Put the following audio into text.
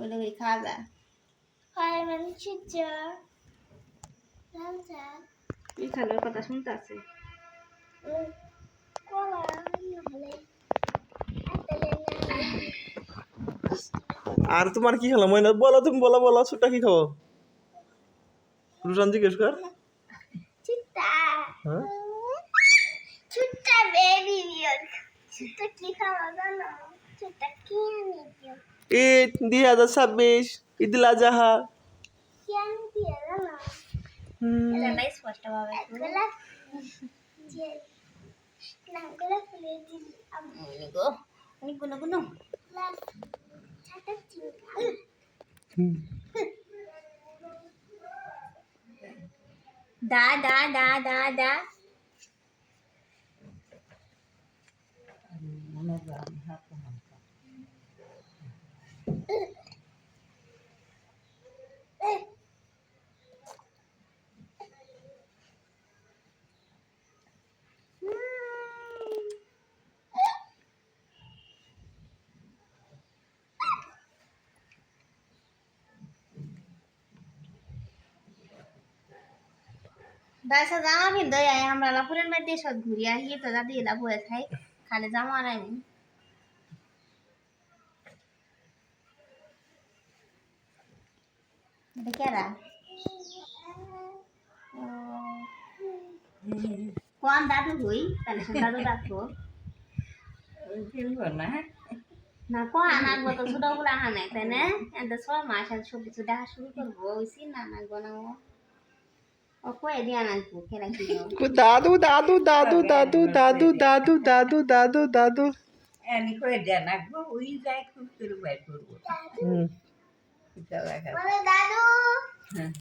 বলে ওই খাজা এখানের কথা শুনতে আছে আর তোমার কি খেলো ময়না বলো তুমি বলো বলো ছোটটা কি খাবো রুশান জিজ্ঞেস কর হ্যাঁ ছোট্টা বেবি বিয়ার ছোট্টা কি খাওয়া জানো ছোট্টা কি আনি দিও ঈদ 2026 ঈদুল আজহা কি আনি দিও জানো এটা নাই স্পষ্ট ভাবে গোলাপ যে না গোলাপ ফুলের দিল আমি গো অনেক গুলো গুলো গোলাপ ছাতা চিংড়ি দা দা দা দা দা দাইসা জামা পিন্ধ আমরা লাপুরের মধ্যে সব ঘুরে আসি তো দাদি এলা বয়ে খাই খালি জামা নাই এটা কেরা কোন দাদু হই তাহলে সে দাদু ডাকবো না কোন আনাগবো তো ছোট গুলো আনা নাই তাই না এত 6 মাস আর সব কিছু দেখা শুরু করবো ওইসি না আনাগবো না ও কয়ে দিয়ে আনাগবো কেরা কি দাদু দাদু দাদু দাদু দাদু দাদু দাদু দাদু দাদু এনি করে দেন একবার ওই যায় খুব করে বাইর করবো হুম দাদু